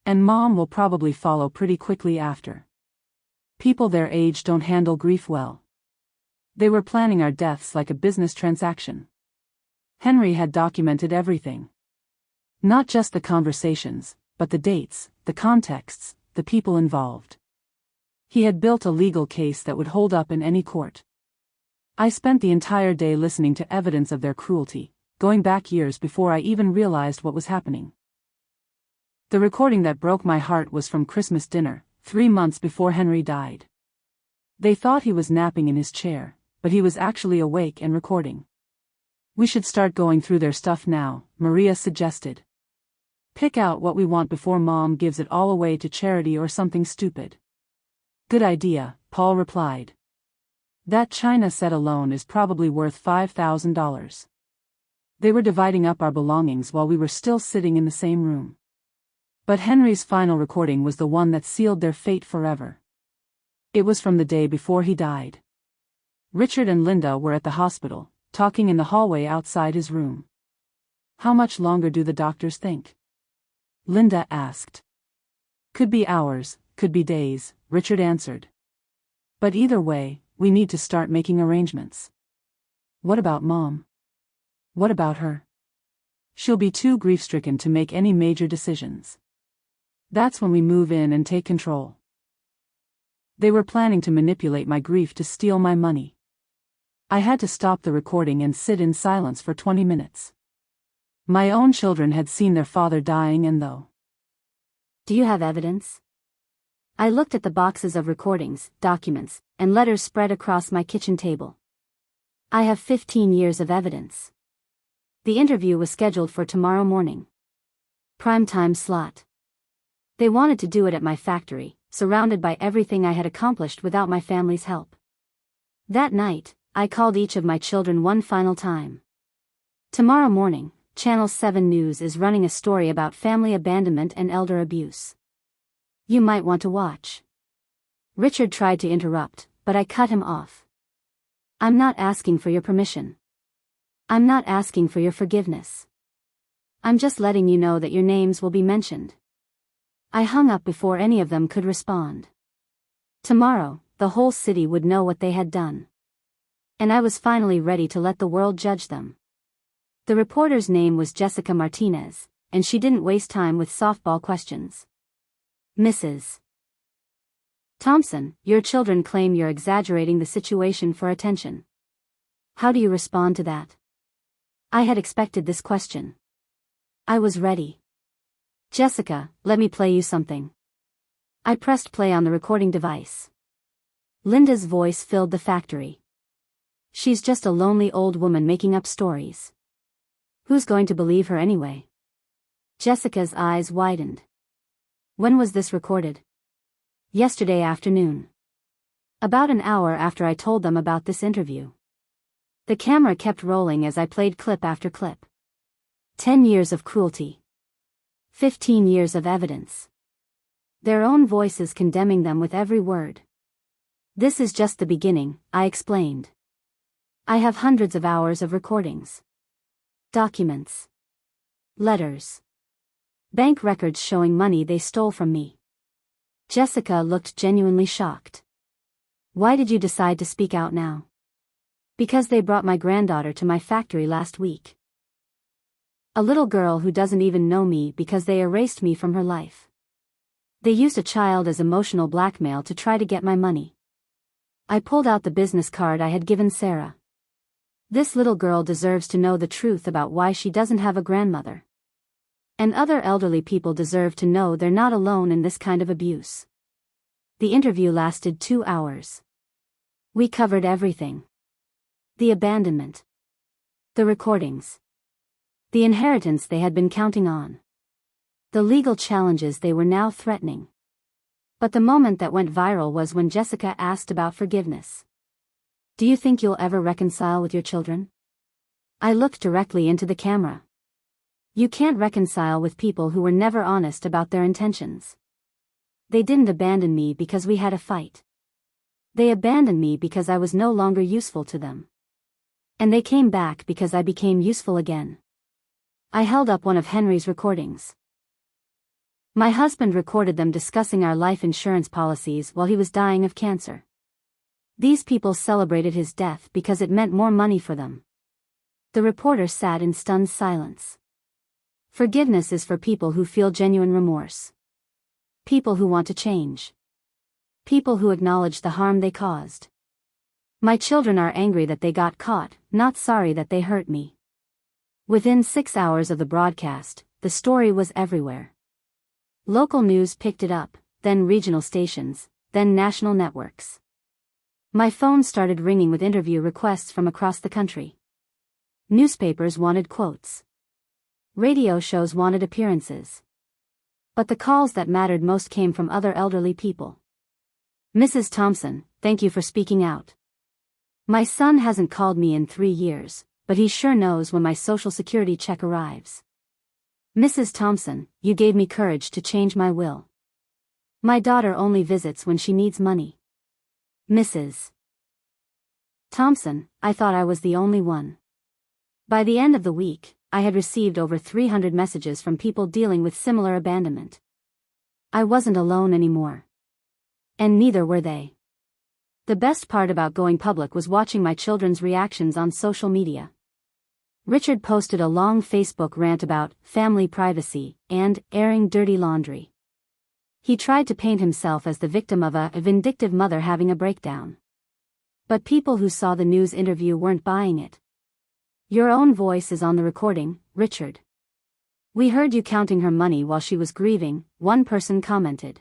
And Mom will probably follow pretty quickly after. People their age don't handle grief well. They were planning our deaths like a business transaction. Henry had documented everything. Not just the conversations, but the dates, the contexts, the people involved. He had built a legal case that would hold up in any court. I spent the entire day listening to evidence of their cruelty, going back years before I even realized what was happening. The recording that broke my heart was from Christmas dinner, 3 months before Henry died. They thought he was napping in his chair, but he was actually awake and recording. We should start going through their stuff now, Maria suggested. Pick out what we want before Mom gives it all away to charity or something stupid. Good idea, Paul replied. That china set alone is probably worth $5,000. They were dividing up our belongings while we were still sitting in the same room. But Henry's final recording was the one that sealed their fate forever. It was from the day before he died. Richard and Linda were at the hospital, talking in the hallway outside his room. How much longer do the doctors think? Linda asked. Could be hours, could be days, Richard answered. But either way, we need to start making arrangements. What about Mom? What about her? She'll be too grief-stricken to make any major decisions. That's when we move in and take control. They were planning to manipulate my grief to steal my money. I had to stop the recording and sit in silence for 20 minutes. My own children had seen their father dying and though. Do you have evidence? I looked at the boxes of recordings, documents, and letters spread across my kitchen table. I have 15 years of evidence. The interview was scheduled for tomorrow morning. Prime time slot. They wanted to do it at my factory, surrounded by everything I had accomplished without my family's help. That night, I called each of my children one final time. Tomorrow morning, Channel 7 News is running a story about family abandonment and elder abuse. You might want to watch. Richard tried to interrupt, but I cut him off. I'm not asking for your permission. I'm not asking for your forgiveness. I'm just letting you know that your names will be mentioned. I hung up before any of them could respond. Tomorrow, the whole city would know what they had done. And I was finally ready to let the world judge them. The reporter's name was Jessica Martinez, and she didn't waste time with softball questions. Mrs. Thompson, your children claim you're exaggerating the situation for attention. How do you respond to that? I had expected this question. I was ready. Jessica, let me play you something. I pressed play on the recording device. Linda's voice filled the factory. She's just a lonely old woman making up stories. Who's going to believe her anyway? Jessica's eyes widened. When was this recorded? Yesterday afternoon. About an hour after I told them about this interview. The camera kept rolling as I played clip after clip. 10 years of cruelty. 15 years of evidence. Their own voices condemning them with every word. This is just the beginning, I explained. I have hundreds of hours of recordings. Documents. Letters. Bank records showing money they stole from me. Jessica looked genuinely shocked. Why did you decide to speak out now? Because they brought my granddaughter to my factory last week. A little girl who doesn't even know me because they erased me from her life. They used a child as emotional blackmail to try to get my money. I pulled out the business card I had given Sarah. This little girl deserves to know the truth about why she doesn't have a grandmother. And other elderly people deserve to know they're not alone in this kind of abuse. The interview lasted 2 hours. We covered everything. The abandonment. The recordings. The inheritance they had been counting on. The legal challenges they were now threatening. But the moment that went viral was when Jessica asked about forgiveness. Do you think you'll ever reconcile with your children? I looked directly into the camera. You can't reconcile with people who were never honest about their intentions. They didn't abandon me because we had a fight. They abandoned me because I was no longer useful to them. And they came back because I became useful again. I held up one of Henry's recordings. My husband recorded them discussing our life insurance policies while he was dying of cancer. These people celebrated his death because it meant more money for them. The reporter sat in stunned silence. Forgiveness is for people who feel genuine remorse. People who want to change. People who acknowledge the harm they caused. My children are angry that they got caught, not sorry that they hurt me. Within 6 hours of the broadcast, the story was everywhere. Local news picked it up, then regional stations, then national networks. My phone started ringing with interview requests from across the country. Newspapers wanted quotes. Radio shows wanted appearances. But the calls that mattered most came from other elderly people. Mrs. Thompson, thank you for speaking out. My son hasn't called me in 3 years, but he sure knows when my Social Security check arrives. Mrs. Thompson, you gave me courage to change my will. My daughter only visits when she needs money. Mrs. Thompson, I thought I was the only one. By the end of the week, I had received over 300 messages from people dealing with similar abandonment. I wasn't alone anymore. And neither were they. The best part about going public was watching my children's reactions on social media. Richard posted a long Facebook rant about family privacy and airing dirty laundry. He tried to paint himself as the victim of a vindictive mother having a breakdown. But people who saw the news interview weren't buying it. Your own voice is on the recording, Richard. We heard you counting her money while she was grieving, one person commented.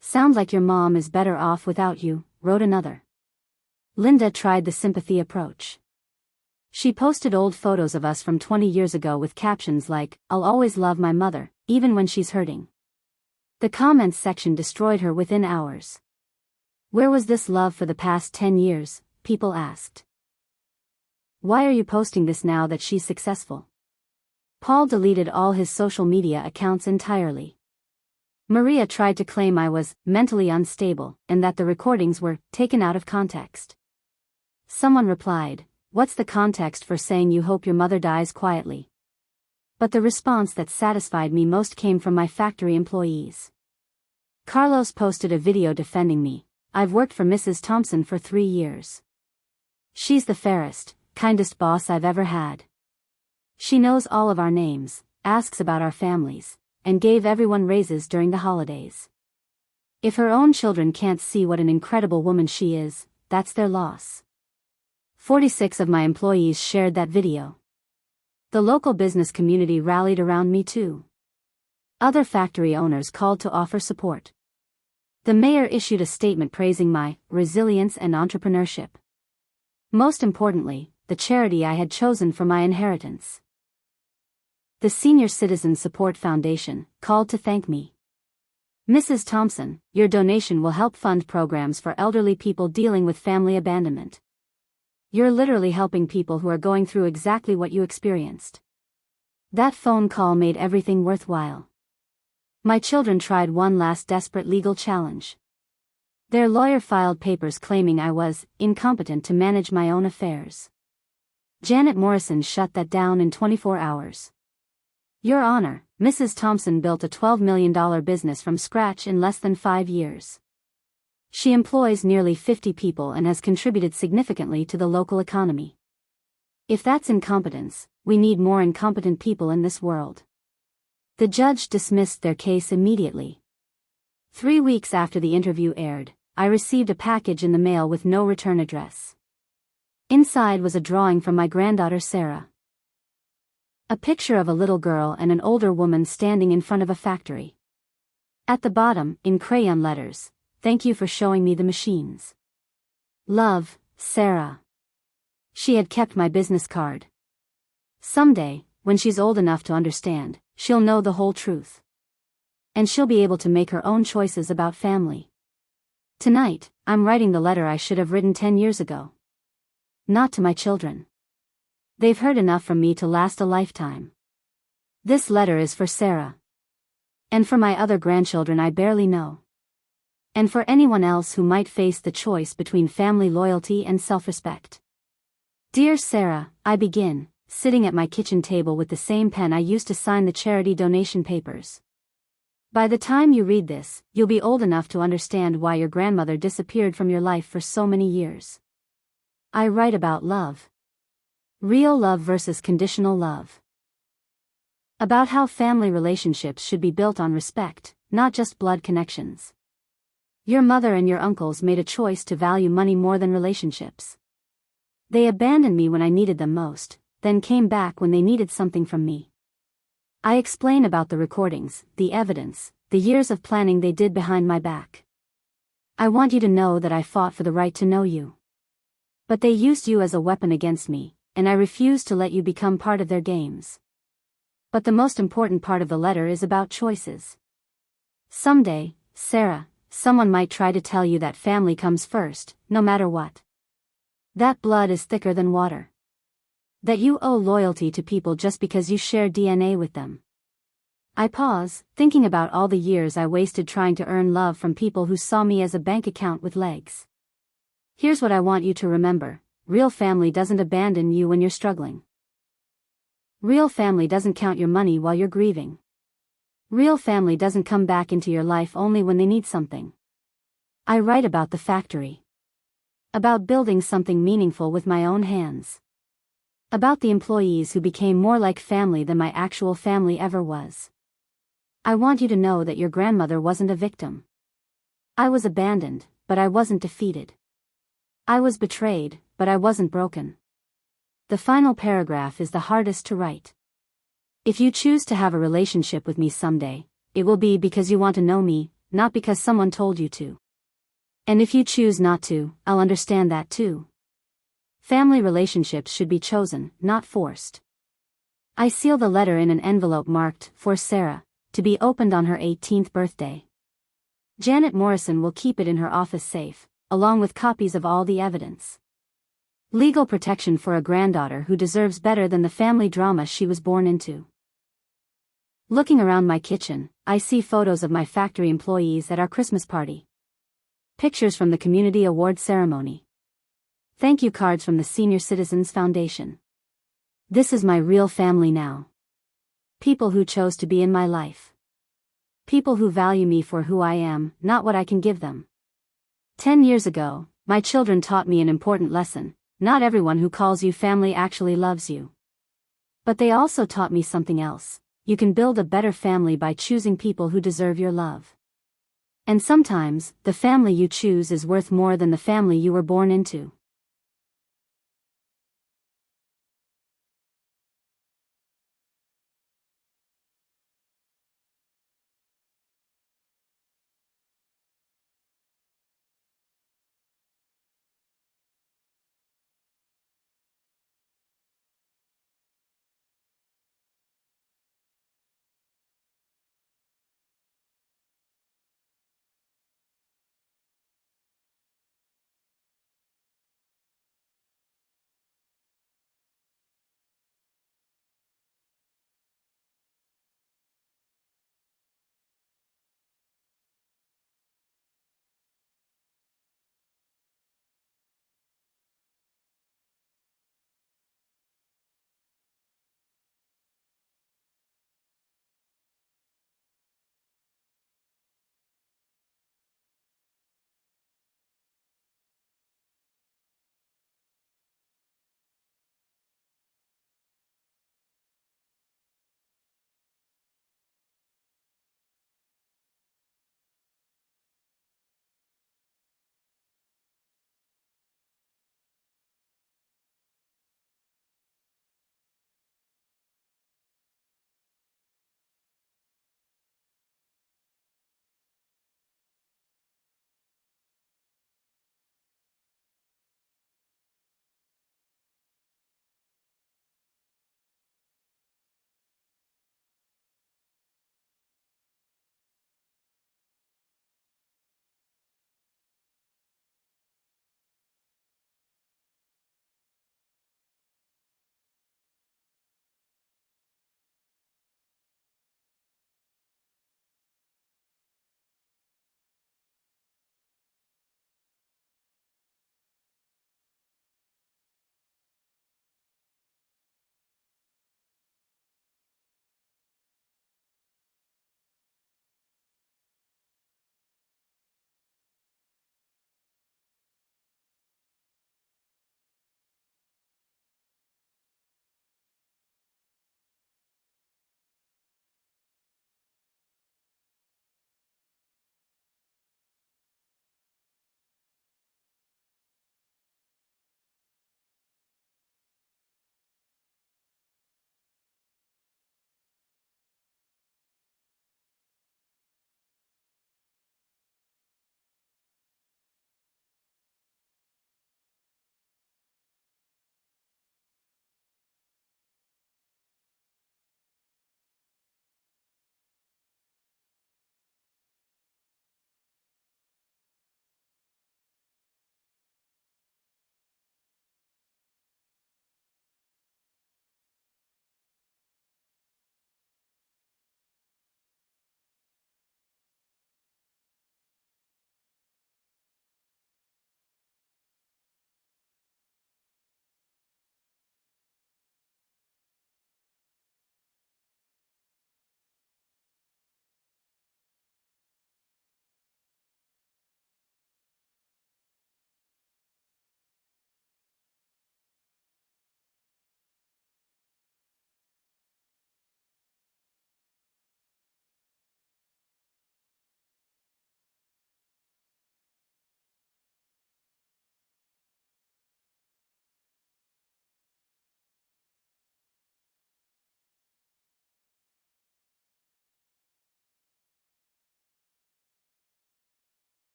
Sounds like your mom is better off without you, wrote another. Linda tried the sympathy approach. She posted old photos of us from 20 years ago with captions like, I'll always love my mother, even when she's hurting. The comments section destroyed her within hours. Where was this love for the past 10 years? people asked. Why are you posting this now that she's successful? Paul deleted all his social media accounts entirely. Maria tried to claim I was mentally unstable and that the recordings were taken out of context. Someone replied, "What's the context for saying you hope your mother dies quietly?" But the response that satisfied me most came from my factory employees. Carlos posted a video defending me. "I've worked for Mrs. Thompson for 3 years. She's the fairest, kindest boss I've ever had. She knows all of our names, asks about our families, and gave everyone raises during the holidays. If her own children can't see what an incredible woman she is, that's their loss." 46 of my employees shared that video. The local business community rallied around me too. Other factory owners called to offer support. The mayor issued a statement praising my resilience and entrepreneurship. Most importantly, the charity I had chosen for my inheritance. The Senior Citizen Support Foundation called to thank me. "Mrs. Thompson, your donation will help fund programs for elderly people dealing with family abandonment. You're literally helping people who are going through exactly what you experienced." That phone call made everything worthwhile. My children tried one last desperate legal challenge. Their lawyer filed papers claiming I was incompetent to manage my own affairs. Janet Morrison shut that down in 24 hours. "Your Honor, Mrs. Thompson built a $12 million business from scratch in less than 5 years. She employs nearly 50 people and has contributed significantly to the local economy. If that's incompetence, we need more incompetent people in this world." The judge dismissed their case immediately. 3 weeks after the interview aired, I received a package in the mail with no return address. Inside was a drawing from my granddaughter Sarah. A picture of a little girl and an older woman standing in front of a factory. At the bottom, in crayon letters, "Thank you for showing me the machines. Love, Sarah." She had kept my business card. Someday, when she's old enough to understand, she'll know the whole truth. And she'll be able to make her own choices about family. Tonight, I'm writing the letter I should have written 10 years ago. Not to my children. They've heard enough from me to last a lifetime. This letter is for Sarah. And for my other grandchildren I barely know. And for anyone else who might face the choice between family loyalty and self-respect. Dear Sarah, I begin, sitting at my kitchen table with the same pen I used to sign the charity donation papers. By the time you read this, you'll be old enough to understand why your grandmother disappeared from your life for so many years. I write about love. Real love versus conditional love. About how family relationships should be built on respect, not just blood connections. Your mother and your uncles made a choice to value money more than relationships. They abandoned me when I needed them most, then came back when they needed something from me. I explain about the recordings, the evidence, the years of planning they did behind my back. I want you to know that I fought for the right to know you. But they used you as a weapon against me, and I refuse to let you become part of their games. But the most important part of the letter is about choices. Someday, Sarah, someone might try to tell you that family comes first, no matter what. That blood is thicker than water. That you owe loyalty to people just because you share DNA with them. I pause, thinking about all the years I wasted trying to earn love from people who saw me as a bank account with legs. Here's what I want you to remember: real family doesn't abandon you when you're struggling. Real family doesn't count your money while you're grieving. Real family doesn't come back into your life only when they need something. I write about the factory. About building something meaningful with my own hands. About the employees who became more like family than my actual family ever was. I want you to know that your grandmother wasn't a victim. I was abandoned, but I wasn't defeated. I was betrayed, but I wasn't broken. The final paragraph is the hardest to write. If you choose to have a relationship with me someday, it will be because you want to know me, not because someone told you to. And if you choose not to, I'll understand that too. Family relationships should be chosen, not forced. I seal the letter in an envelope marked, "For Sarah," to be opened on her 18th birthday. Janet Morrison will keep it in her office safe, along with copies of all the evidence. Legal protection for a granddaughter who deserves better than the family drama she was born into. Looking around my kitchen, I see photos of my factory employees at our Christmas party. Pictures from the Community Awards ceremony. Thank you cards from the Senior Citizens Foundation. This is my real family now. People who chose to be in my life. People who value me for who I am, not what I can give them. 10 years ago, my children taught me an important lesson: not everyone who calls you family actually loves you. But they also taught me something else: you can build a better family by choosing people who deserve your love. And sometimes, the family you choose is worth more than the family you were born into.